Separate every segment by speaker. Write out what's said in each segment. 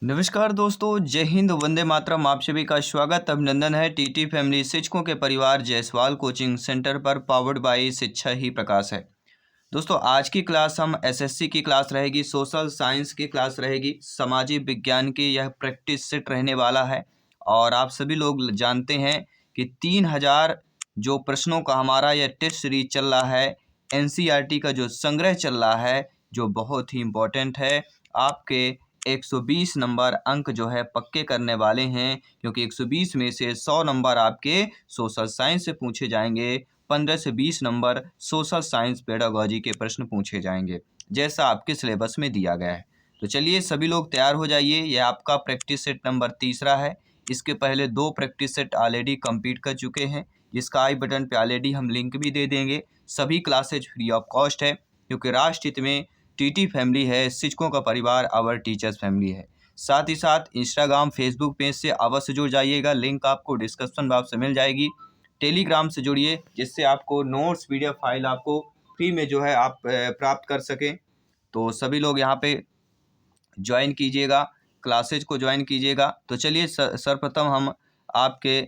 Speaker 1: नमस्कार दोस्तों, जय हिंद, वंदे मातरम। आप सभी का स्वागत अभिनंदन है टीटी फैमिली शिक्षकों के परिवार जायसवाल कोचिंग सेंटर पर, पावर्ड बाय शिक्षा ही प्रकाश है। दोस्तों, आज की क्लास हम एसएससी की क्लास रहेगी, सोशल साइंस की क्लास रहेगी, सामाजिक विज्ञान की यह प्रैक्टिस सेट रहने वाला है। और आप सभी लोग जानते हैं कि 3000 जो प्रश्नों का हमारा यह टेस्ट सीरीज चल रहा है, एनसीईआरटी का जो संग्रह चल रहा है, जो बहुत ही इम्पोर्टेंट है। आपके 120 नंबर अंक जो है पक्के करने वाले हैं, क्योंकि 120 में से 100 नंबर आपके सोशल साइंस से पूछे जाएंगे, 15 से 20 नंबर सोशल साइंस पेडागॉजी के प्रश्न पूछे जाएंगे, जैसा आपके सिलेबस में दिया गया है। तो चलिए सभी लोग तैयार हो जाइए। यह आपका प्रैक्टिस सेट नंबर तीसरा है। इसके पहले 2 प्रैक्टिस सेट ऑलरेडी कंप्लीट कर चुके हैं, जिसका आई बटन पे ऑलरेडी हम लिंक भी दे देंगे। सभी क्लासेज फ्री ऑफ कॉस्ट है, क्योंकि राष्ट्र हित में टीटी फैमिली है, शिक्षकों का परिवार, आवर टीचर्स फैमिली है। साथ ही साथ इंस्टाग्राम फेसबुक पेज से अवश्य जुड़ जाइएगा, लिंक आपको डिस्क्रिप्शन बॉक्स से मिल जाएगी। टेलीग्राम से जुड़िए, जिससे आपको नोट्स पीडीएफ फाइल आपको फ्री में जो है आप प्राप्त कर सकें। तो सभी लोग यहाँ पे ज्वाइन कीजिएगा, क्लासेज को ज्वाइन कीजिएगा। तो चलिए सर्वप्रथम हम आपके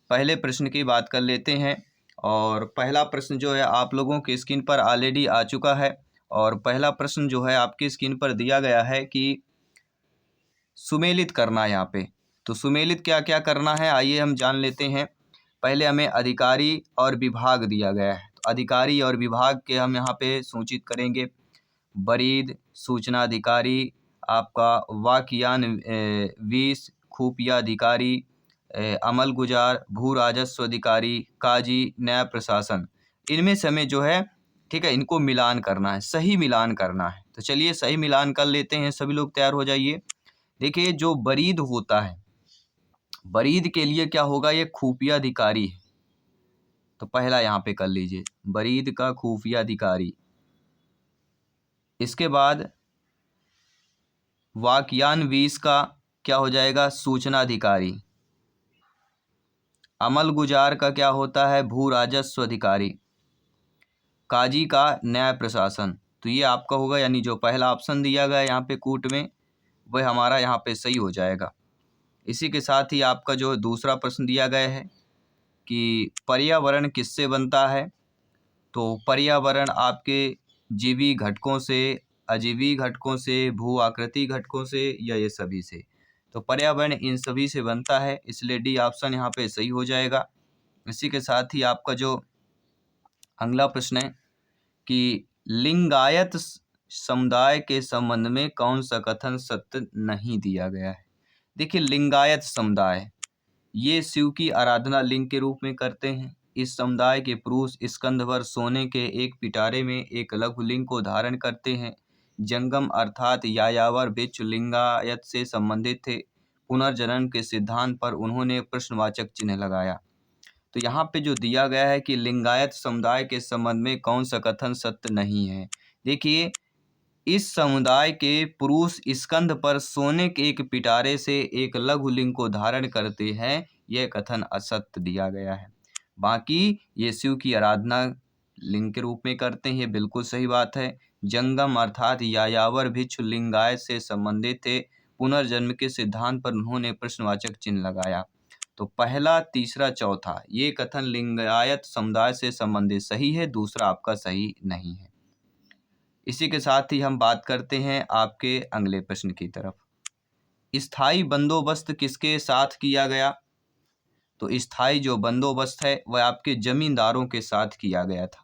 Speaker 1: पहले प्रश्न की बात कर लेते हैं। और पहला प्रश्न जो है आप लोगों की स्क्रीन पर ऑलरेडी आ चुका है। और पहला प्रश्न जो है आपकी स्क्रीन पर दिया गया है कि सुमेलित करना है यहाँ पे। तो सुमेलित क्या क्या करना है, आइए हम जान लेते हैं। पहले हमें अधिकारी और विभाग दिया गया है, तो अधिकारी और विभाग के हम यहाँ पे सूचित करेंगे। बरीद सूचना अधिकारी, आपका वाकयान 20 खुफिया अधिकारी, अमल गुजार भू राजस्व अधिकारी, काजी न्याय प्रशासन। इनमें से हमें जो है, ठीक है, इनको मिलान करना है, सही मिलान करना है। तो चलिए सही मिलान कर लेते हैं, सभी लोग तैयार हो जाइए। देखिए, जो बरीद होता है, बरीद के लिए क्या होगा, ये खुफिया अधिकारी है। तो पहला यहाँ पे कर लीजिए, बरीद का खुफिया अधिकारी। इसके बाद वाकयान 20 का क्या हो जाएगा, सूचना अधिकारी। अमल गुजार का क्या होता है, भू राजस्व अधिकारी। काजी का न्याय प्रशासन। तो ये आपका होगा, यानी जो पहला ऑप्शन दिया गया है यहाँ पे कूट में, वह हमारा यहाँ पे सही हो जाएगा। इसी के साथ ही आपका जो दूसरा प्रश्न दिया गया है कि पर्यावरण किससे बनता है। तो पर्यावरण आपके जीवी घटकों से, अजीवी घटकों से, भू आकृति घटकों से, या ये सभी से। तो पर्यावरण इन सभी से बनता है, इसलिए डी ऑप्शन यहाँ पे सही हो जाएगा। इसी के साथ ही आपका जो अगला प्रश्न है कि लिंगायत समुदाय के संबंध में कौन सा कथन सत्य नहीं दिया गया है। देखिए, लिंगायत समुदाय ये शिव की आराधना लिंग के रूप में करते हैं। इस समुदाय के पुरुष स्कंध भर सोने के एक पिटारे में एक लघु लिंग को धारण करते हैं। जंगम अर्थात यायावर बिच्चु लिंगायत से संबंधित थे। पुनर्जन्म के सिद्धांत पर उन्होंने प्रश्नवाचक चिन्ह लगाया। तो यहाँ पे जो दिया गया है कि लिंगायत समुदाय के संबंध में कौन सा कथन सत्य नहीं है। देखिए, इस समुदाय के पुरुष स्कंध पर सोने के एक पिटारे से एक लघु लिंग को धारण करते हैं, यह कथन असत्य दिया गया है। बाकी ये शिव की आराधना लिंग के रूप में करते हैं, ये बिल्कुल सही बात है। जंगम अर्थात यायावर भिक्षु लिंगायत से संबंधित थे। पुनर्जन्म के सिद्धांत पर उन्होंने प्रश्नवाचक चिन्ह लगाया। तो पहला, तीसरा, चौथा ये कथन लिंगायत समुदाय से संबंधित सही है, दूसरा आपका सही नहीं है। इसी के साथ ही हम बात करते हैं आपके अगले प्रश्न की तरफ। स्थायी बंदोबस्त किसके साथ किया गया। तो स्थायी जो बंदोबस्त है वह आपके जमींदारों के साथ किया गया था।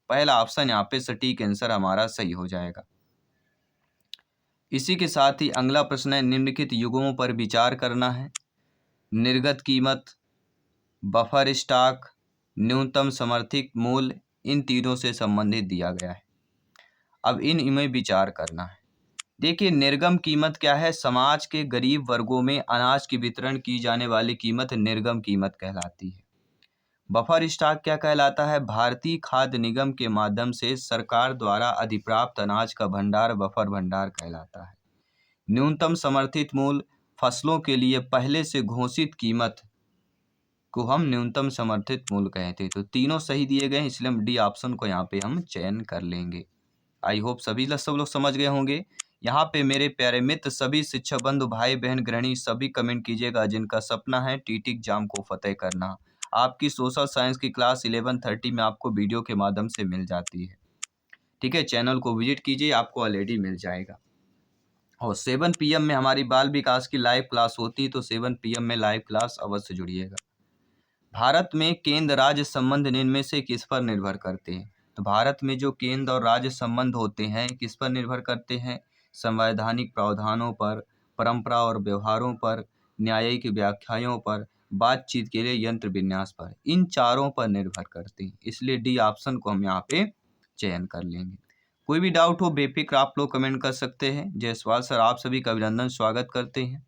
Speaker 1: पहला ऑप्शन यहाँ पे सटीक आंसर हमारा सही हो जाएगा। इसी के साथ ही अगला प्रश्न है, निम्नलिखित युग्मों पर विचार करना है। निर्गत कीमत, बफर स्टॉक, न्यूनतम समर्थित मूल्य, इन तीनों से संबंधित दिया गया है। अब इनमें विचार करना है। देखिए, निर्गम कीमत क्या है, समाज के गरीब वर्गों में अनाज की वितरण की जाने वाली कीमत निर्गम कीमत कहलाती है। बफर स्टॉक क्या कहलाता है, भारतीय खाद्य निगम के माध्यम से सरकार द्वारा अधिप्राप्त अनाज का भंडार बफर भंडार कहलाता है। न्यूनतम समर्थित मूल्य, फसलों के लिए पहले से घोषित कीमत को हम न्यूनतम समर्थित मूल्य कहते हैं। तो तीनों सही दिए गए हैं, इसलिए हम डी ऑप्शन को यहाँ पे हम चयन कर लेंगे। आई होप सब लोग समझ गए होंगे यहाँ पे मेरे प्यारे मित्र, सभी शिक्षक बंधु, भाई बहन, गृहिणी सभी कमेंट कीजिएगा जिनका सपना है टीटी एग्जाम को फतेह करना। आपकी सोशल साइंस की क्लास 11:30 में आपको वीडियो के माध्यम से मिल जाती है। ठीक है, चैनल को विजिट कीजिए, आपको ऑलरेडी मिल जाएगा। और 7 PM में हमारी बाल विकास की लाइव क्लास होती है, तो 7 PM में लाइव क्लास अवश्य जुड़िएगा। भारत में केंद्र राज्य संबंध इनमें से किस पर निर्भर करते हैं? तो भारत में जो केंद्र और राज्य संबंध होते हैं किस पर निर्भर करते हैं? संवैधानिक प्रावधानों पर, परंपरा और व्यवहारों पर, न्यायिक व्याख्याओं पर, बातचीत के लिए यंत्र विन्यास पर, इन चारों पर निर्भर करते हैं। इसलिए डी ऑप्शन को हम यहाँ पे चयन कर लेंगे। कोई भी डाउट हो बेफिक्र आप लोग कमेंट कर सकते हैं। जयसवाल सर आप सभी का अभिनंदन, स्वागत करते हैं।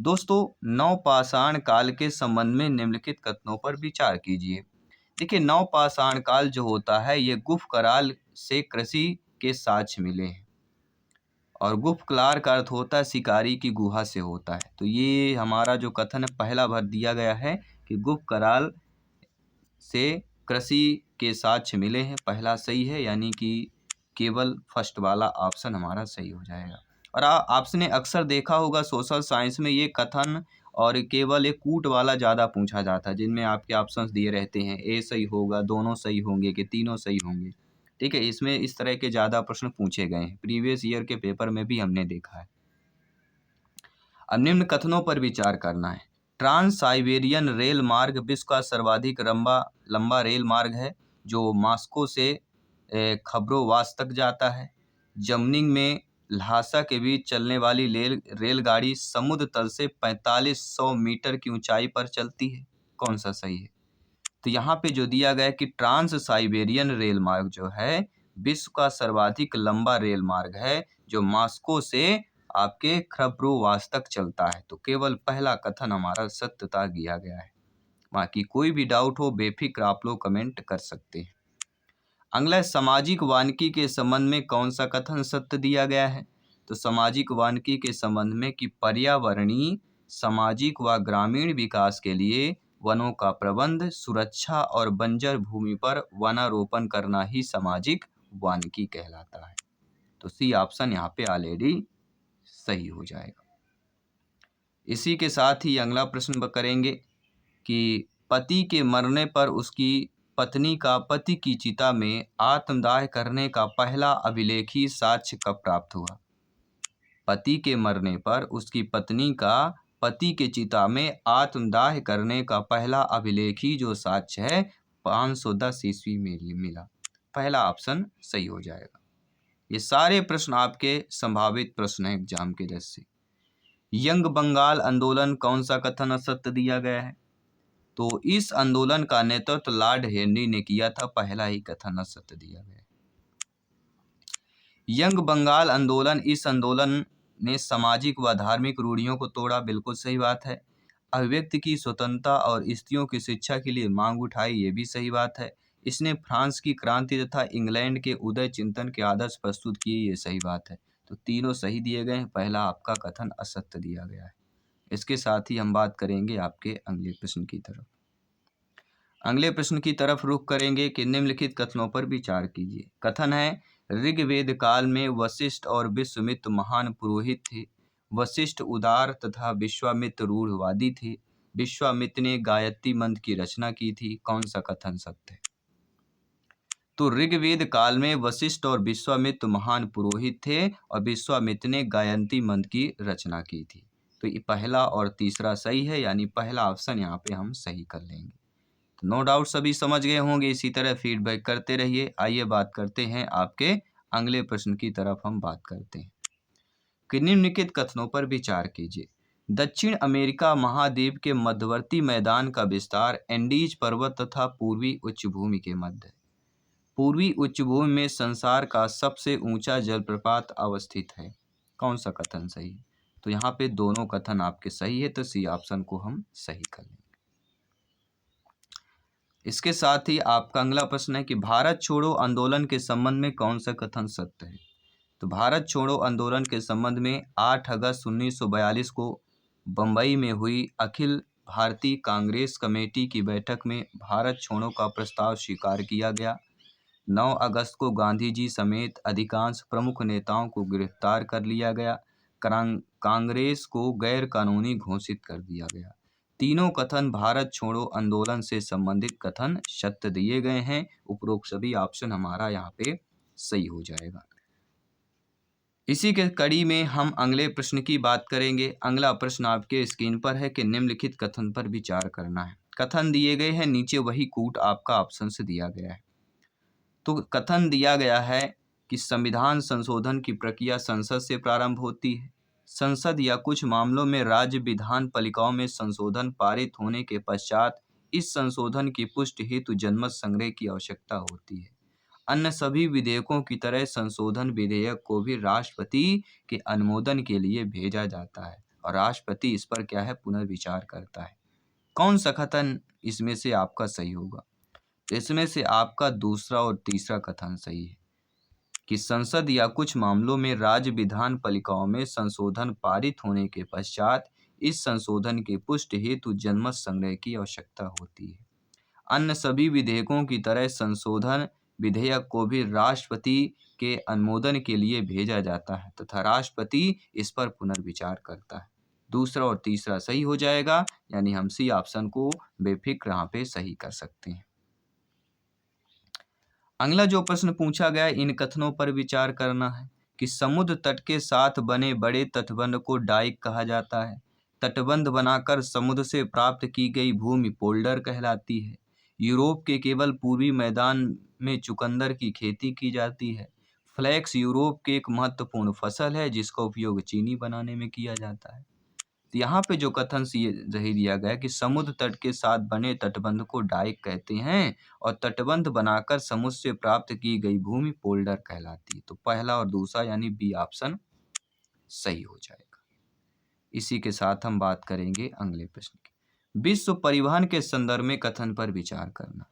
Speaker 1: दोस्तों, नवपाषाण काल के संबंध में निम्नलिखित कथनों पर विचार कीजिए। देखिए, नवपाषाण काल जो होता है ये गुफ कराल से कृषि के साक्ष्य मिले हैं, और गुफ कराल का अर्थ होता है शिकारी की गुहा से होता है। तो ये हमारा जो कथन है पहला भर दिया गया है कि गुफ कराल से कृषि के साक्ष्य मिले हैं, पहला सही है, यानी कि केवल फर्स्ट वाला ऑप्शन हमारा सही हो जाएगा। और आपने अक्सर देखा होगा सोशल साइंस में ये कथन और केवल एक कूट वाला ज़्यादा पूछा जाता है, जिनमें आपके ऑप्शंस दिए रहते हैं, ए सही होगा, दोनों सही होंगे कि तीनों सही होंगे। ठीक है, इसमें इस तरह के ज़्यादा प्रश्न पूछे गए हैं, प्रीवियस ईयर के पेपर में भी हमने देखा है। अब निम्न कथनों पर विचार करना है। ट्रांस साइबेरियन रेल मार्ग विश्व का सर्वाधिक लंबा रेल मार्ग है जो मॉस्को से खबरोवास तक जाता है। जमनिंग में ल्हासा के बीच चलने वाली रेलगाड़ी समुद्र तल से 4500 मीटर की ऊंचाई पर चलती है। कौन सा सही है? तो यहाँ पे जो दिया गया है कि ट्रांस साइबेरियन रेल मार्ग जो है विश्व का सर्वाधिक लंबा रेल मार्ग है जो मॉस्को से आपके खबरोवास तक चलता है। तो केवल पहला कथन हमारा सत्यता दिया गया है। बाकी कोई भी डाउट हो बेफिक्र आप लोग कमेंट कर सकते हैं। अगला, सामाजिक वानिकी के संबंध में कौन सा कथन सत्य दिया गया है? तो सामाजिक वानिकी के संबंध में कि पर्यावरणीय, सामाजिक व ग्रामीण विकास के लिए वनों का प्रबंध, सुरक्षा और बंजर भूमि पर वनारोपण करना ही सामाजिक वानिकी कहलाता है। तो सी ऑप्शन यहाँ पे ऑलरेडी सही हो जाएगा। इसी के साथ ही अगला प्रश्न करेंगे कि पति के मरने पर उसकी पत्नी का पति की चिता में आत्मदाह करने का पहला अभिलेखी साक्ष्य कब प्राप्त हुआ? पति के मरने पर उसकी पत्नी का पति के चिता में आत्मदाह करने का पहला अभिलेखी जो साक्ष्य है 510 ईस्वी में मिला। पहला ऑप्शन सही हो जाएगा। ये सारे प्रश्न आपके संभावित प्रश्न हैं एग्जाम के दृष्टि से। यंग बंगाल आंदोलन कौन सा कथन असत्य दिया गया है? तो इस आंदोलन का नेतृत्व लॉर्ड हेनरी ने किया था, पहला ही कथन असत्य दिया गया। यंग बंगाल आंदोलन, इस आंदोलन ने सामाजिक व धार्मिक रूढ़ियों को तोड़ा, बिल्कुल सही बात है। अभिव्यक्ति की स्वतंत्रता और स्त्रियों की शिक्षा के लिए मांग उठाई, ये भी सही बात है। इसने फ्रांस की क्रांति तथा इंग्लैंड के उदय चिंतन के आदर्श प्रस्तुत किए, ये सही बात है। तो तीनों सही दिए गए हैं, पहला आपका कथन असत्य दिया गया है। इसके साथ ही हम बात करेंगे आपके अगले प्रश्न की तरफ। अगले प्रश्न की तरफ रुख करेंगे कि निम्नलिखित कथनों पर विचार कीजिए। कथन है, ऋग्वेद काल में वशिष्ठ और विश्वामित्र महान पुरोहित थे। वशिष्ठ उदार तथा विश्वामित्र रूढ़वादी थे। विश्वामित्र ने गायत्री मंत्र की रचना की थी। कौन सा कथन सत्य है? तो ऋग्वेद काल में वशिष्ठ और विश्वामित्र महान पुरोहित थे और विश्वामित्र ने गायत्री मंत्र की रचना की थी। तो ये पहला और तीसरा सही है, यानी पहला ऑप्शन यहाँ पे हम सही कर लेंगे। तो नो डाउट सभी समझ गए होंगे। इसी तरह फीडबैक करते रहिए। आइए बात करते हैं आपके अगले प्रश्न की तरफ हम बात करते हैं कि निम्नलिखित कथनों पर विचार कीजिए। दक्षिण अमेरिका महाद्वीप के मध्यवर्ती मैदान का विस्तार एंडीज पर्वत तथा पूर्वी उच्चभूमि के मध्य है। पूर्वी उच्चभूमि में संसार का सबसे ऊंचा जलप्रपात अवस्थित है। कौन सा कथन सही है? तो यहाँ पे दोनों कथन आपके सही है, तो सी ऑप्शन को हम सही कर लेंगे। इसके साथ ही आपका अगला प्रश्न है कि भारत छोड़ो आंदोलन के संबंध में कौन सा कथन सत्य है? तो भारत छोड़ो आंदोलन के संबंध में 8 अगस्त 1942 को बम्बई में हुई अखिल भारतीय कांग्रेस कमेटी की बैठक में भारत छोड़ो का प्रस्ताव स्वीकार किया गया। 9 अगस्त को गांधी जी समेत अधिकांश प्रमुख नेताओं को गिरफ्तार कर लिया गया। कांग्रेस को गैर कानूनी घोषित कर दिया गया। तीनों कथन भारत छोड़ो आंदोलन से संबंधित कथन सत्य दिए गए हैं। उपरोक्त सभी ऑप्शन हमारा यहाँ पे सही हो जाएगा। इसी के कड़ी में हम अगले प्रश्न की बात करेंगे। अगला प्रश्न आपके स्क्रीन पर है कि निम्नलिखित कथन पर विचार करना है। कथन दिए गए हैं, नीचे वही कूट आपका ऑप्शन से दिया गया है। तो कथन दिया गया है कि संविधान संशोधन की प्रक्रिया संसद से प्रारंभ होती है। संसद या कुछ मामलों में राज्य विधान पालिकाओं में संशोधन पारित होने के पश्चात इस संशोधन की पुष्टि हेतु जनमत संग्रह की आवश्यकता होती है। अन्य सभी विधेयकों की तरह संशोधन विधेयक को भी राष्ट्रपति के अनुमोदन के लिए भेजा जाता है और राष्ट्रपति इस पर क्या है, पुनर्विचार करता है। कौन सा कथन इसमें से आपका सही होगा? तो इसमें से आपका दूसरा और तीसरा कथन सही है कि संसद या कुछ मामलों में राज्य विधान पालिकाओं में संशोधन पारित होने के पश्चात इस संशोधन की पुष्टि हेतु जनमत संग्रह की आवश्यकता होती है। अन्य सभी विधेयकों की तरह संशोधन विधेयक को भी राष्ट्रपति के अनुमोदन के लिए भेजा जाता है तथा राष्ट्रपति इस पर पुनर्विचार करता है। दूसरा और तीसरा सही हो जाएगा, यानी हम सी ऑप्शन को बेफिक्र यहाँ पे सही कर सकते हैं। अगला जो प्रश्न पूछा गया, इन कथनों पर विचार करना है कि समुद्र तट के साथ बने बड़े तटबंध को डाइक कहा जाता है। तटबंध बनाकर समुद्र से प्राप्त की गई भूमि पोल्डर कहलाती है। यूरोप के केवल पूर्वी मैदान में चुकंदर की खेती की जाती है। फ्लैक्स यूरोप के एक महत्वपूर्ण फसल है जिसका उपयोग चीनी बनाने में किया जाता है। तो यहाँ पे जो कथन सही दिया गया कि समुद्र तट के साथ बने तटबंध को डाइक कहते हैं और तटबंध बनाकर समुद्र से प्राप्त की गई भूमि पोल्डर कहलाती है। तो पहला और दूसरा यानी बी ऑप्शन सही हो जाएगा। इसी के साथ हम बात करेंगे अगले प्रश्न की। विश्व परिवहन के संदर्भ में कथन पर विचार करना।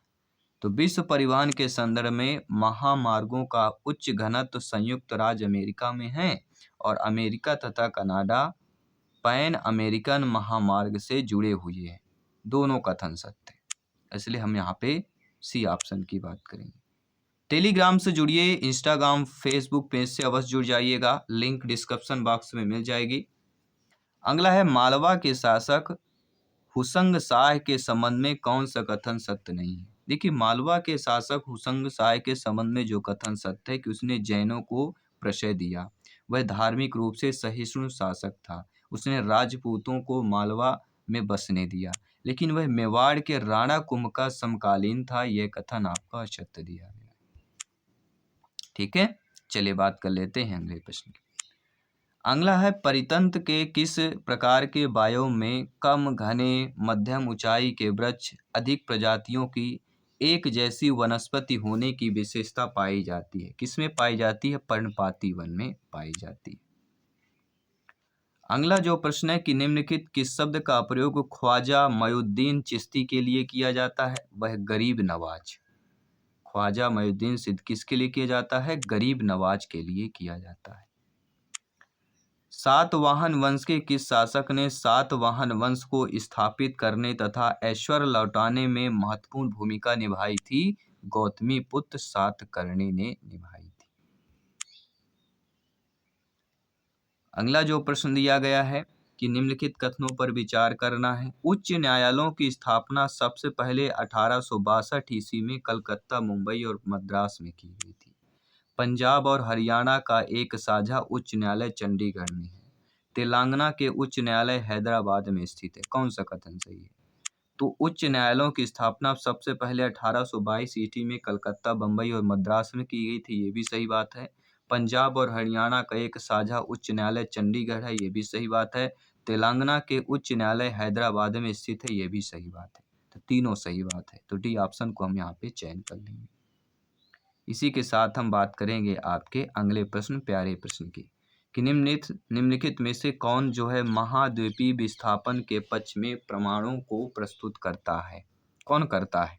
Speaker 1: तो विश्व परिवहन के संदर्भ में महामार्गों का उच्च घनत्व संयुक्त राज्य अमेरिका में है और अमेरिका तथा कनाडा पैन अमेरिकन महामार्ग से जुड़े हुए हैं। दोनों कथन सत्य है, इसलिए हम यहाँ पे सी ऑप्शन की बात करेंगे। टेलीग्राम से जुड़िए, इंस्टाग्राम फेसबुक पेज से अवश्य जुड़ जाइएगा, लिंक डिस्क्रिप्शन बॉक्स में मिल जाएगी। अगला है मालवा के शासक हुसंग शाह के संबंध में कौन सा कथन सत्य नहीं है। देखिए, मालवा के शासक हुसंग शाह के संबंध में जो कथन सत्य है कि उसने जैनों को प्रश्रय दिया, वह धार्मिक रूप से सहिष्णु शासक था। उसने राजपूतों को मालवा में बसने दिया, लेकिन वह मेवाड़ के राणा कुंभ का समकालीन था। यह कथन आपका असत्य दिया गया। ठीक है, चलिए बात कर लेते हैं अगले प्रश्न की। अगला है परितंत्र के किस प्रकार के बायोम में कम घने मध्यम ऊंचाई के वृक्ष अधिक प्रजातियों की एक जैसी वनस्पति होने की विशेषता पाई जाती है। किसमें पाई जाती है? पर्णपाती वन में पाई जाती है। अगला जो प्रश्न है कि निम्नलिखित किस शब्द का प्रयोग ख्वाजा मोइनुद्दीन चिश्ती के लिए किया जाता है? वह गरीब नवाज। ख्वाजा मोइनुद्दीन चिश्ती किसके लिए किया जाता है? गरीब नवाज के लिए किया जाता है। सातवाहन वंश के किस शासक ने सातवाहन वंश को स्थापित करने तथा ऐश्वर्य लौटाने में महत्वपूर्ण भूमिका निभाई थी? गौतमी पुत्र सातकर्णी ने निभाई थी। अगला जो प्रश्न दिया गया है कि निम्नलिखित कथनों पर विचार करना है। उच्च न्यायालयों की स्थापना सबसे पहले 1862 ईस्वी में कलकत्ता, मुंबई और मद्रास में की गई थी। पंजाब और हरियाणा का एक साझा उच्च न्यायालय चंडीगढ़ में है। तेलंगाना के उच्च न्यायालय हैदराबाद में स्थित है। कौन सा कथन सही है? तो उच्च न्यायालयों की स्थापना सबसे पहले 1822 ईस्वी में कलकत्ता, बम्बई और मद्रास में की गई थी। ये भी सही बात है। पंजाब और हरियाणा का एक साझा उच्च न्यायालय चंडीगढ़ है। ये भी सही बात है। तेलंगाना के उच्च न्यायालय हैदराबाद में स्थित है। ये भी सही बात है। तो तीनों सही बात है। तो डी ऑप्शन को हम यहाँ पे चयन कर लेंगे। इसी के साथ हम बात करेंगे आपके अगले प्रश्न, प्यारे प्रश्न की, कि निम्नलिखित में से कौन जो है महाद्वीपीय विस्थापन के पक्ष में प्रमाणों को प्रस्तुत करता है? कौन करता है?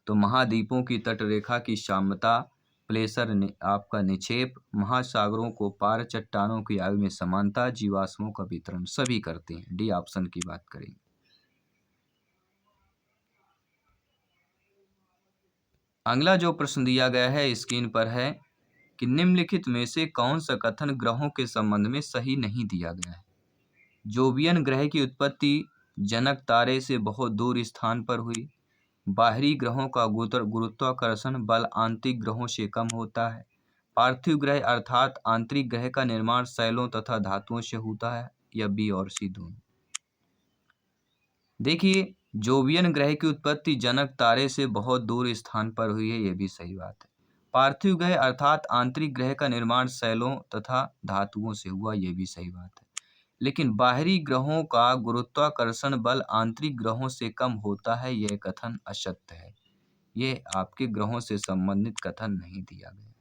Speaker 1: तो महाद्वीपों की तटरेखा की साम्यता, प्लेसर ने आपका निक्षेप, महासागरों को पार, चट्टानों की आयु में समानता, जीवाश्मों का वितरण, सभी करते हैं। डी ऑप्शन की बात करेंगे। अगला जो प्रश्न दिया गया है स्क्रीन पर है कि निम्नलिखित में से कौन सा कथन ग्रहों के संबंध में सही नहीं दिया गया है। जोवियन ग्रह की उत्पत्ति जनक तारे से बहुत दूर स्थान पर हुई। बाहरी ग्रहों का गुरुत्वाकर्षण बल आंतरिक ग्रहों से कम होता है। पार्थिव ग्रह अर्थात आंतरिक ग्रह का निर्माण शैलों तथा धातुओं से होता है। या बी और सी दोनों। देखिए, जोवियन ग्रह की उत्पत्ति जनक तारे से बहुत दूर स्थान पर हुई है, यह भी सही बात है। पार्थिव ग्रह अर्थात आंतरिक ग्रह का निर्माण शैलों तथा धातुओं से हुआ, यह भी सही बात है। लेकिन बाहरी ग्रहों का गुरुत्वाकर्षण बल आंतरिक ग्रहों से कम होता है, यह कथन असत्य है। यह आपके ग्रहों से संबंधित कथन नहीं दिया गया,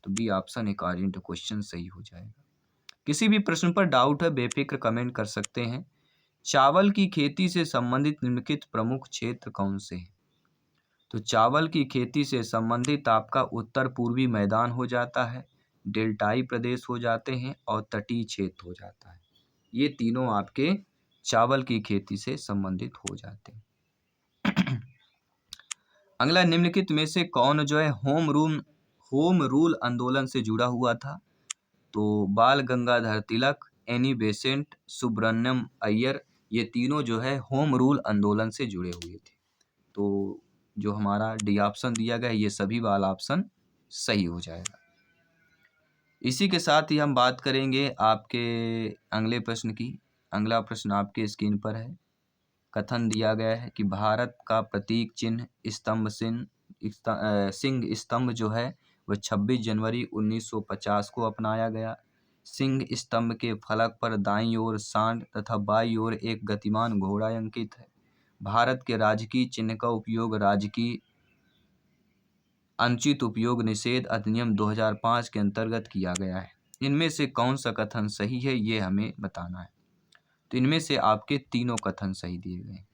Speaker 1: तो B option according to question सही हो जाएगा। किसी भी प्रश्न पर डाउट है बेफिक्र कमेंट कर सकते हैं। चावल की खेती से संबंधित निम्नलिखित प्रमुख क्षेत्र कौन से हैं? तो चावल की खेती से संबंधित आपका उत्तर पूर्वी मैदान हो जाता है, डेल्टाई प्रदेश हो जाते हैं और तटीय क्षेत्र हो जाता है। ये तीनों आपके चावल की खेती से संबंधित हो जाते हैं। अगला, निम्नलिखित में से कौन जो है होम रूल आंदोलन से जुड़ा हुआ था? तो बाल गंगाधर तिलक, एनी बेसेंट, सुब्रमण्यम अय्यर, ये तीनों जो है होम रूल आंदोलन से जुड़े हुए थे। तो जो हमारा डी ऑप्शन दिया गया है, ये सभी वाला ऑप्शन सही हो जाएगा। इसी के साथ ही हम बात करेंगे आपके अगले प्रश्न की। अगला प्रश्न आपके स्क्रीन पर है। कथन दिया गया है कि भारत का प्रतीक चिन्ह सिंह स्तंभ जो है वह 26 जनवरी 1950 को अपनाया गया। सिंह स्तंभ के फलक पर दाईं ओर सांड तथा बाईं ओर एक गतिमान घोड़ा अंकित है। भारत के राजकीय चिन्ह का उपयोग राजकीय अनुचित उपयोग निषेध अधिनियम 2005 के अंतर्गत किया गया है। इनमें से कौन सा कथन सही है, ये हमें बताना है। तो इनमें से आपके तीनों कथन सही दिए गए हैं।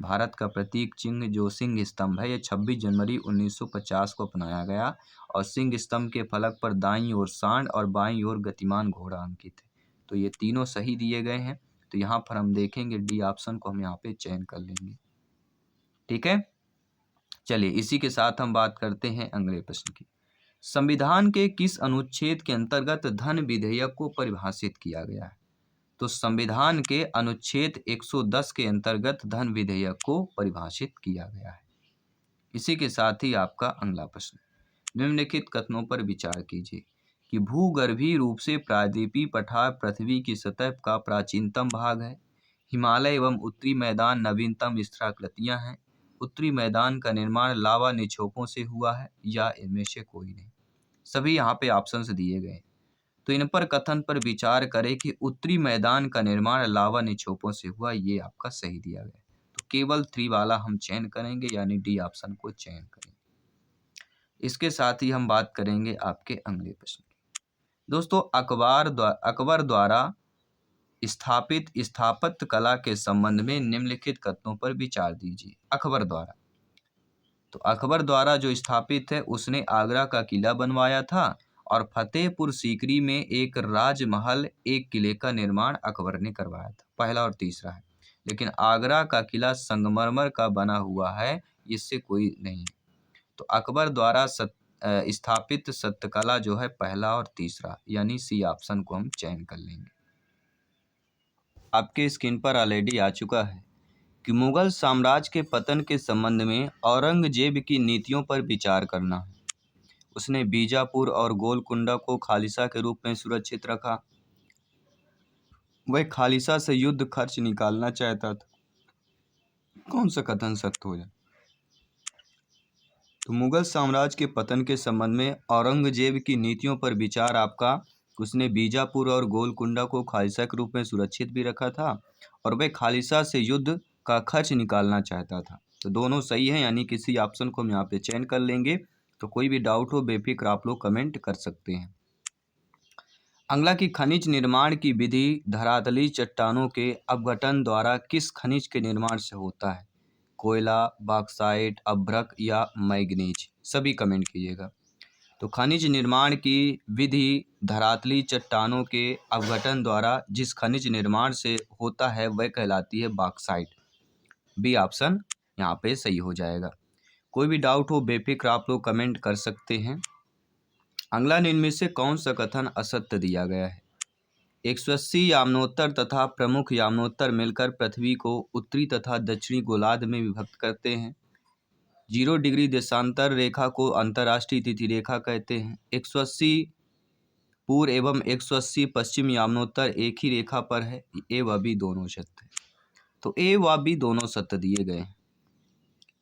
Speaker 1: भारत का प्रतीक चिन्ह जो सिंह स्तंभ है, यह 26 जनवरी 1950 को अपनाया गया और सिंह स्तंभ के फलक पर दाईं ओर सांड और बाईं ओर गतिमान घोड़ा अंकित है। तो ये तीनों सही दिए गए हैं। तो यहाँ पर हम देखेंगे डी ऑप्शन को हम यहाँ पे चयन कर लेंगे। ठीक है, चलिए इसी के साथ हम बात करते हैं अगले प्रश्न की। संविधान के किस अनुच्छेद के अंतर्गत धन विधेयक को परिभाषित किया गया है? तो संविधान के अनुच्छेद 110 के अंतर्गत धन विधेयक को परिभाषित किया गया है। इसी के साथ ही आपका अगला प्रश्न, निम्नलिखित कथनों पर विचार कीजिए कि भूगर्भीय रूप से प्रायद्वीपीय पठार पृथ्वी की सतह का प्राचीनतम भाग है। हिमालय एवं उत्तरी मैदान नवीनतम स्थलाकृतियां हैं। उत्तरी मैदान का निर्माण लावा निक्षेपों से हुआ है, या इनमें से कोई नहीं। सभी यहाँ पे ऑप्शंस दिए गए। तो इन पर कथन पर विचार करें कि उत्तरी मैदान का निर्माण लावा निक्षेपों से हुआ, ये आपका सही दिया गया। तो केवल 3 वाला हम चयन करेंगे, यानी डी ऑप्शन को चयन करेंगे। इसके साथ ही हम बात करेंगे आपके अगले प्रश्न की। दोस्तों, अकबर द्वारा स्थापित स्थापत्य कला के संबंध में निम्नलिखित कथनों पर विचार दीजिए। अकबर द्वारा, तो अकबर द्वारा जो स्थापित है उसने आगरा का किला बनवाया था और फतेहपुर सीकरी में एक राजमहल, एक किले का निर्माण अकबर ने करवाया था। पहला और तीसरा है। लेकिन आगरा का किला संगमरमर का बना हुआ है, इससे कोई नहीं है। तो अकबर द्वारा स्थापित सत्यकला जो है पहला और तीसरा, यानी सी ऑप्शन को हम चयन कर लेंगे। आपके स्क्रीन पर ऑलरेडी आ चुका है कि मुगल साम्राज्य के पतन के संबंध में औरंगजेब की नीतियों पर विचार करना है। उसने बीजापुर और गोलकुंडा को खालिसा के रूप में सुरक्षित रखा। वह खालिसा से युद्ध खर्च निकालना चाहता था। कौन सा कथन सत्य हो जाए? तो मुगल साम्राज्य के पतन के संबंध में औरंगजेब की नीतियों पर विचार आपका, उसने बीजापुर और गोलकुंडा को खालिसा के रूप में सुरक्षित भी रखा था और वह खालिसा से युद्ध का खर्च निकालना चाहता था। तो दोनों सही है, यानी किसी ऑप्शन को हम यहाँ पे चयन कर लेंगे। तो कोई भी डाउट हो बेफिक्र आप लोग कमेंट कर सकते हैं। अगला की खनिज निर्माण की विधि धरातली चट्टानों के अपघटन द्वारा किस खनिज के निर्माण से होता है? कोयला, बॉक्साइट, अभ्रक या मैग्नीज? सभी कमेंट कीजिएगा। तो खनिज निर्माण की विधि धरातली चट्टानों के अपघटन द्वारा जिस खनिज निर्माण से होता है वह कहलाती है बॉक्साइट। बी ऑप्शन यहाँ पे सही हो जाएगा। कोई भी डाउट हो बेफिक्र आप लोग कमेंट कर सकते हैं। अगला निम्न में से कौन सा कथन असत्य दिया गया है? 180 यामनोत्तर तथा प्रमुख यामनोत्तर मिलकर पृथ्वी को उत्तरी तथा दक्षिणी गोलार्ध में विभक्त करते हैं। 0 डिग्री देशांतर रेखा को अंतर्राष्ट्रीय तिथि रेखा कहते हैं। 180 पूर्व एवं 180 पश्चिम यामनोत्तर एक ही रेखा पर है। ए व बी दोनों सत्य है। तो ए व बी दोनों सत्य दिए गए हैं।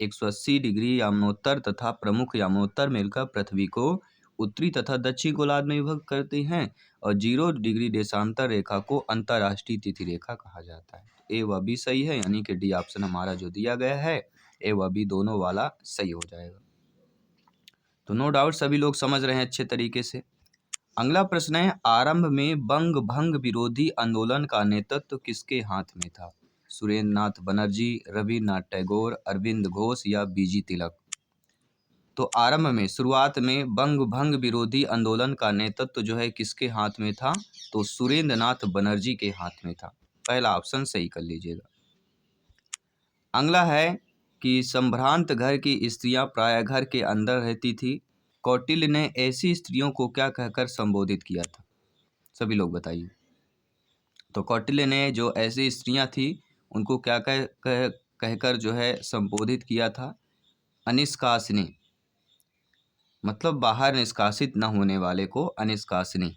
Speaker 1: 180 डिग्री यामनोत्तर तथा प्रमुख यामनोत्तर मिलकर पृथ्वी को उत्तरी तथा दक्षिणी गोलार्ध में विभक्त करते हैं और 0 डिग्री देशांतर रेखा को अंतर्राष्ट्रीय तिथि रेखा कहा जाता है। ए व बी सही है, यानी कि डी ऑप्शन हमारा जो दिया गया है ए व बी दोनों वाला सही हो जाएगा। तो नो डाउट सभी लोग समझ रहे हैं अच्छे तरीके से। अगला प्रश्न है, आरंभ में बंग भंग विरोधी आंदोलन का नेतृत्व किसके हाथ में था? सुरेंद्र नाथ बनर्जी, रविन्द्रनाथ टैगोर, अरविंद घोष या बीजी तिलक? तो आरंभ में शुरुआत में बंग भंग विरोधी आंदोलन का नेतृत्व जो है किसके हाथ में था? तो सुरेंद्र नाथ बनर्जी के हाथ में था। पहला ऑप्शन सही कर लीजिएगा। अगला है कि संभ्रांत घर की स्त्रियां प्रायः घर के अंदर रहती थी। कौटिल्य ने ऐसी स्त्रियों को क्या कहकर संबोधित किया था? सभी लोग बताइए। तो कौटिल्य ने जो ऐसी स्त्रियां थी उनको क्या कहकर जो है संबोधित किया था? अनिष्कासिनी, मतलब बाहर निष्कासित न होने वाले को अनिष्कासिनी।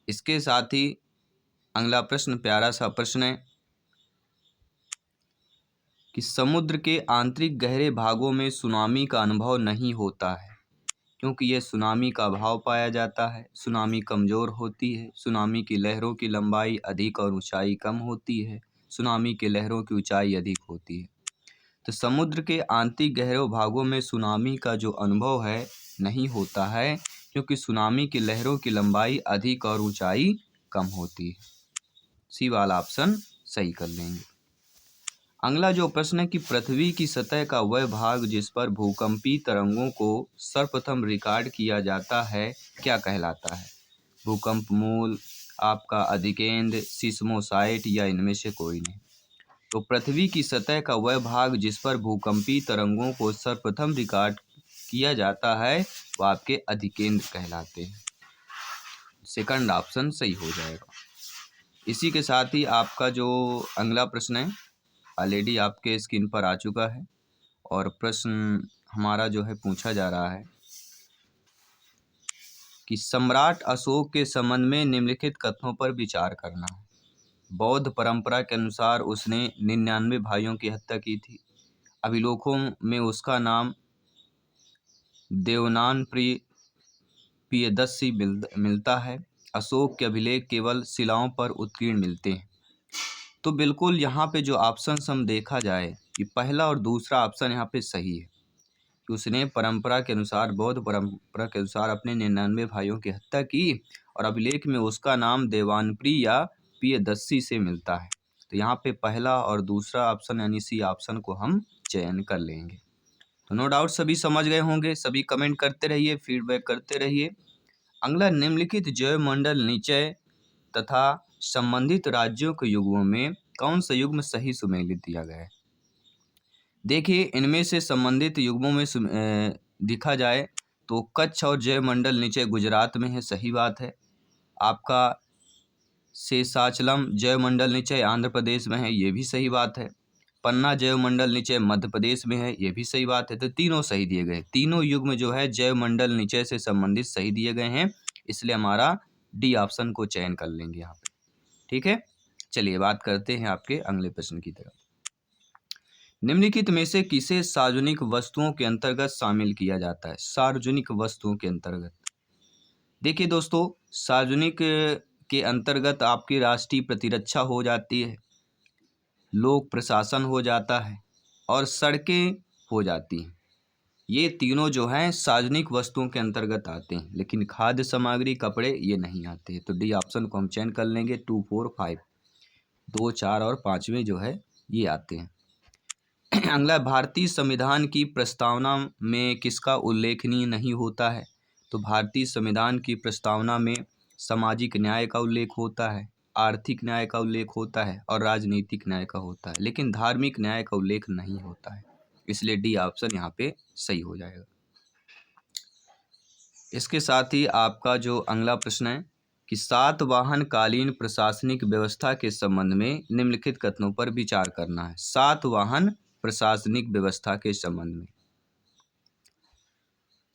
Speaker 1: इसके साथ ही अगला प्रश्न प्यारा सा प्रश्न है कि समुद्र के आंतरिक गहरे भागों में सुनामी का अनुभव नहीं होता है क्योंकि यह सुनामी का भाव पाया जाता है। सुनामी कमज़ोर होती है। सुनामी की लहरों की लंबाई अधिक और ऊंचाई कम होती है। सुनामी की लहरों की ऊंचाई अधिक होती है। तो समुद्र के आंतरिक गहरे भागों में सुनामी का जो अनुभव है नहीं होता है क्योंकि सुनामी की लहरों की लंबाई अधिक और ऊंचाई कम होती है। सी वाला ऑप्शन सही कर लेंगे। अगला जो प्रश्न है कि पृथ्वी की सतह का वह भाग जिस पर भूकंपी तरंगों को सर्वप्रथम रिकॉर्ड किया जाता है क्या कहलाता है? भूकंप मूल, आपका अधिकेंद्र, सिस्मोसाइट या इनमें से कोई नहीं। तो पृथ्वी की सतह का वह भाग जिस पर भूकंपी तरंगों को सर्वप्रथम रिकॉर्ड किया जाता है वह आपके अधिकेंद्र कहलाते हैं। सेकंड ऑप्शन सही हो जाएगा। इसी के साथ ही आपका जो अगला प्रश्न है ऑलरेडी आपके स्क्रीन पर आ चुका है और प्रश्न हमारा जो है पूछा जा रहा है कि सम्राट अशोक के संबंध में निम्नलिखित कथनों पर विचार करना है। बौद्ध परंपरा के अनुसार उसने 99 भाइयों की हत्या की थी। अभिलेखों में उसका नाम देवनान प्रियदर्शी मिलता है। अशोक के अभिलेख केवल शिलाओं पर उत्कीर्ण मिलते हैं। तो बिल्कुल यहाँ पे जो ऑप्शन हम देखा जाए कि पहला और दूसरा ऑप्शन यहाँ पे सही है कि उसने परंपरा के अनुसार बौद्ध परंपरा के अनुसार अपने 99 भाइयों की हत्या की और अभिलेख में उसका नाम देवानप्रिय या प्रियदर्शी से मिलता है। तो यहाँ पे पहला और दूसरा ऑप्शन यानी सी ऑप्शन को हम चयन कर लेंगे। तो नो डाउट सभी समझ गए होंगे। सभी कमेंट करते रहिए, फीडबैक करते रहिए। अगला, निम्नलिखित जैवमंडल निचय तथा संबंधित राज्यों के युग्मों में कौन सा युग्म सही सुमेलित दिया गया है? देखिए इनमें से संबंधित युग्मों में दिखा जाए तो कच्छ और जैवमंडल निचय गुजरात में है, सही बात है। आपका शेषाचलम जैवमंडल निचय आंध्र प्रदेश में है, ये भी सही बात है। पन्ना जैवमंडल निचय मध्य प्रदेश में है, ये भी सही बात है। तो तीनों सही दिए गए, तीनों युग्म जो है जैवमंडल निचय से संबंधित सही दिए गए हैं, इसलिए हमारा डी ऑप्शन को चयन कर लेंगे यहाँ पे। ठीक है, चलिए बात करते हैं आपके अगले प्रश्न की तरफ। निम्नलिखित में से किसे सार्वजनिक वस्तुओं के अंतर्गत शामिल किया जाता है? सार्वजनिक वस्तुओं के अंतर्गत देखिए दोस्तों, सार्वजनिक के अंतर्गत आपकी राष्ट्रीय प्रतिरक्षा हो जाती है, लोक प्रशासन हो जाता है और सड़कें हो जाती हैं। ये तीनों जो हैं सार्वजनिक वस्तुओं के अंतर्गत आते हैं, लेकिन खाद्य सामग्री, कपड़े ये नहीं आते हैं। तो डी ऑप्शन को हम चयन कर लेंगे। 2, 4, 5, 2, 4 और 5वें जो है ये आते हैं। अगला, भारतीय संविधान की प्रस्तावना में किसका उल्लेखनीय नहीं होता है? तो भारतीय संविधान की प्रस्तावना में सामाजिक न्याय का उल्लेख होता है, आर्थिक न्याय का उल्लेख होता है और राजनीतिक न्याय का होता है, लेकिन धार्मिक न्याय का उल्लेख नहीं होता है। इसलिए डी ऑप्शन यहाँ पे सही हो जाएगा। इसके साथ ही आपका जो अगला प्रश्न है कि सातवाहन प्रशासनिक व्यवस्था के संबंध में निम्नलिखित कथनों पर विचार करना है। सातवाहन प्रशासनिक व्यवस्था के संबंध में,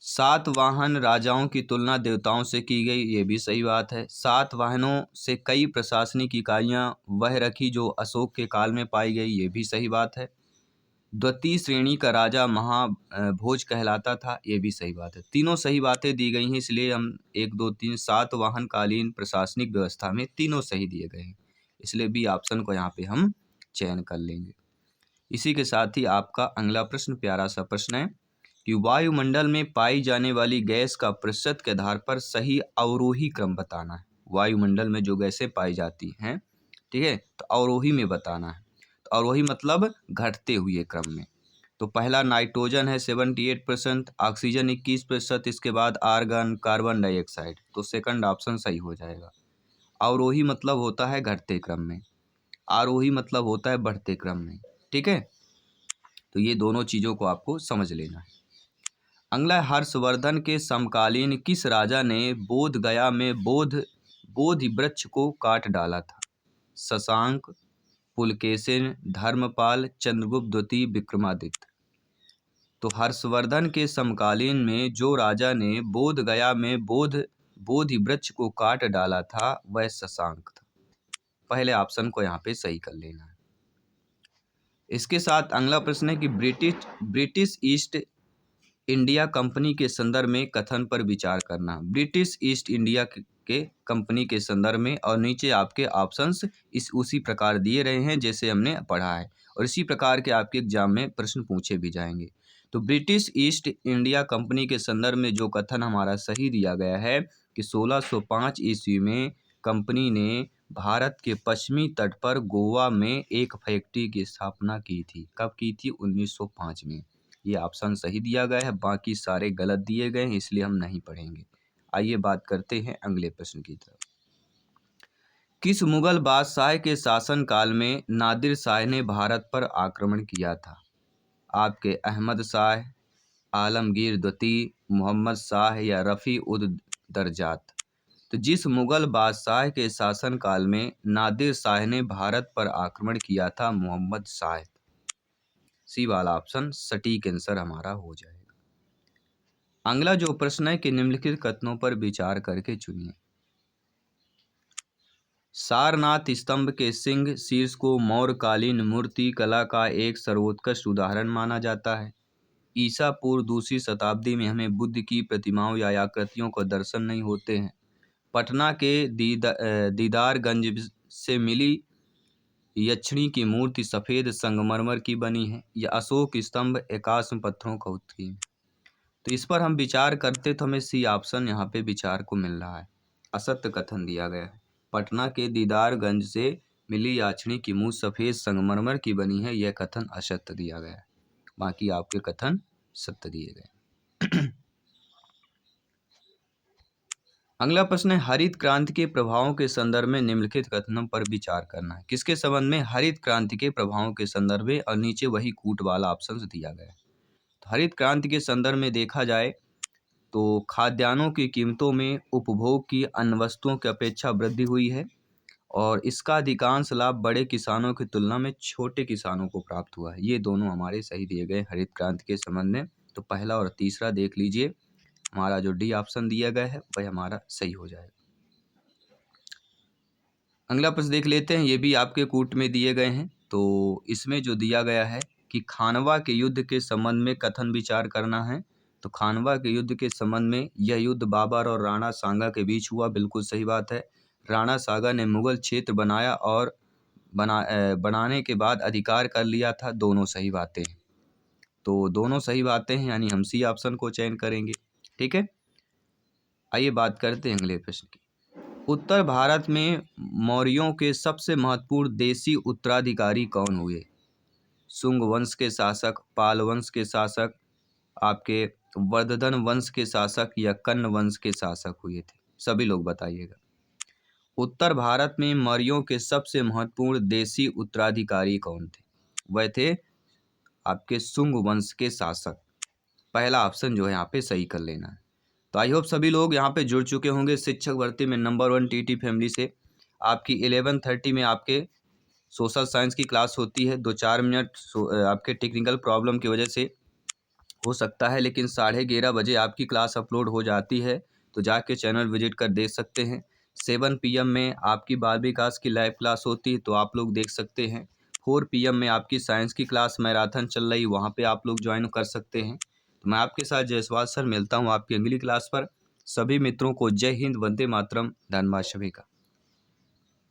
Speaker 1: सातवाहन राजाओं की तुलना देवताओं से की गई, ये भी सही बात है। सातवाहनों से कई प्रशासनिक इकाइयां वह रखी जो अशोक के काल में पाई गई, ये भी सही बात है। द्वितीय श्रेणी का राजा महाभोज कहलाता था, ये भी सही बात है। तीनों सही बातें दी गई हैं, इसलिए हम 1 2 3 सातवाहन कालीन प्रशासनिक व्यवस्था में तीनों सही दिए गए हैं, इसलिए बी ऑप्शन को यहाँ पे हम चयन कर लेंगे। इसी के साथ ही आपका अगला प्रश्न प्यारा सा प्रश्न है कि वायुमंडल में पाई जाने वाली गैस का प्रतिशत के आधार पर सही अवरोही क्रम बताना है। वायुमंडल में जो गैसें पाई जाती हैं, ठीक है, तो अवरोही में बताना है। तो अवरोही मतलब घटते हुए क्रम में। तो पहला नाइट्रोजन है 78%, ऑक्सीजन 21%, इसके बाद आर्गन, कार्बन डाइऑक्साइड, तो सेकंड ऑप्शन सही हो जाएगा। अवरोही मतलब होता है घटते क्रम में, आरोही मतलब होता है बढ़ते क्रम में, ठीक है। तो ये दोनों चीज़ों को आपको समझ लेना है। अगला, हर्षवर्धन के समकालीन किस राजा ने बोध गया में बोधि वृक्ष को काट डाला था? शशांक, पुलकेशिन, धर्मपाल, चंद्रगुप्त द्वितीय, विक्रमादित्य। तो हर्षवर्धन के समकालीन में जो राजा ने बोध गया में बोधि वृक्ष को काट डाला था वह शशांक था। पहले ऑप्शन को यहाँ पे सही कर लेना है। इसके साथ अगला प्रश्न है कि ब्रिटिश ईस्ट इंडिया कंपनी के संदर्भ में कथन पर विचार करना। ब्रिटिश ईस्ट इंडिया के कंपनी के संदर्भ में, और नीचे आपके ऑप्शंस उसी प्रकार दिए रहे हैं जैसे हमने पढ़ा है, और इसी प्रकार के आपके एग्जाम में प्रश्न पूछे भी जाएंगे। तो ब्रिटिश ईस्ट इंडिया कंपनी के संदर्भ में जो कथन हमारा सही दिया गया है कि 1605 ईस्वी में कंपनी ने भारत के पश्चिमी तट पर गोवा में एक फैक्ट्री की स्थापना की थी। कब की थी? 1905 में। ये ऑप्शन सही दिया गया है, बाकी सारे गलत दिए गए हैं, इसलिए हम नहीं पढ़ेंगे। आइए बात करते हैं अगले प्रश्न की तरफ। किस मुगल बादशाह के शासन काल में नादिर शाह ने भारत पर आक्रमण किया था? आपके अहमद शाह, आलमगीर द्वितीय, मोहम्मद शाह या रफ़ी उद दरजात। तो जिस मुगल बादशाह के शासन काल में नादिर शाह ने भारत पर आक्रमण किया था, मोहम्मद शाह। सी वाला ऑप्शन सटीक आंसर हमारा हो जाएगा। अगला जो प्रश्न है कि निम्नलिखित कथनों पर विचार करके चुनिए। सारनाथ स्तंभ के सिंह शीर्ष को मौर्यकालीन मूर्ति कला का एक सर्वोत्कृष्ट उदाहरण माना जाता है। ईसा पूर्व 2वीं शताब्दी में हमें बुद्ध की प्रतिमाओं या आकृतियों का दर्शन नहीं होते हैं। पटना के दीदारगंज से मिली यक्षिणी की मूर्ति सफ़ेद संगमरमर की बनी है। यह अशोक स्तंभ एकाश्म पत्थरों का उत्कीर्ण है। तो इस पर हम विचार करते तो हमें सी ऑप्शन यहाँ पे विचार को मिल रहा है। असत्य कथन दिया गया है। पटना के दीदारगंज से मिली याचनी की मूर्ति सफ़ेद संगमरमर की बनी है, यह कथन असत्य दिया गया है, बाकी आपके कथन सत्य दिए गए। अगला प्रश्न है हरित क्रांति के प्रभावों के संदर्भ में निम्नलिखित कथनों पर विचार करना है। किसके संबंध में? हरित क्रांति के प्रभावों के संदर्भ में, और नीचे वही कूट वाला ऑप्शन दिया गया है। तो हरित क्रांति के संदर्भ में देखा जाए तो खाद्यान्नों की कीमतों में उपभोग की अन्य वस्तुओं की अपेक्षा वृद्धि हुई है, और इसका अधिकांश लाभ बड़े किसानों की तुलना में छोटे किसानों को प्राप्त हुआ है। ये दोनों हमारे सही दिए गए हरित क्रांति के संबंध में। तो पहला और तीसरा देख लीजिए, हमारा जो डी ऑप्शन दिया गया है वह हमारा सही हो जाएगा। अगला प्रश्न देख लेते हैं, ये भी आपके कूट में दिए गए हैं। तो इसमें जो दिया गया है कि खानवा के युद्ध के संबंध में कथन विचार करना है। तो खानवा के युद्ध के संबंध में, यह युद्ध बाबर और राणा सांगा के बीच हुआ, बिल्कुल सही बात है। राणा सांगा ने मुगल क्षेत्र बनाया और बनाने के बाद अधिकार कर लिया था, दोनों सही बातें हैं। तो दोनों सही बातें हैं, यानी हम सी ऑप्शन को चयन करेंगे, ठीक है। आइए बात करते हैं अगले प्रश्न की। उत्तर भारत में मौर्यों के सबसे महत्वपूर्ण देशी उत्तराधिकारी कौन हुए? शुंग वंश के शासक, पाल वंश के शासक, आपके वर्धन वंश के शासक या कन्न वंश के शासक हुए थे? सभी लोग बताइएगा। उत्तर भारत में मौर्यों के सबसे महत्वपूर्ण देशी उत्तराधिकारी कौन थे? वह थे आपके शुंग वंश के शासक। पहला ऑप्शन जो है यहाँ पे सही कर लेना है। तो आई होप सभी लोग यहाँ पे जुड़ चुके होंगे शिक्षक भर्ती में नंबर 1 टीटी फैमिली से। आपकी 11:30 में आपके सोशल साइंस की क्लास होती है। 2-4 मिनट आपके टेक्निकल प्रॉब्लम की वजह से हो सकता है, लेकिन 11:30 बजे आपकी क्लास अपलोड हो जाती है, तो जाके चैनल विजिट कर देख सकते हैं। 7 PM में आपकी 12वीं क्लास की लाइव क्लास होती है, तो आप लोग देख सकते हैं। 4 PM में आपकी साइंस की क्लास मैराथन चल रही, वहाँ पे आप लोग ज्वाइन कर सकते हैं। तो मैं आपके साथ जायसवाल सर मिलता हूँ आपकी अगली क्लास पर। सभी मित्रों को जय हिंद, वंदे मातरम, धन्यवाद सभी का।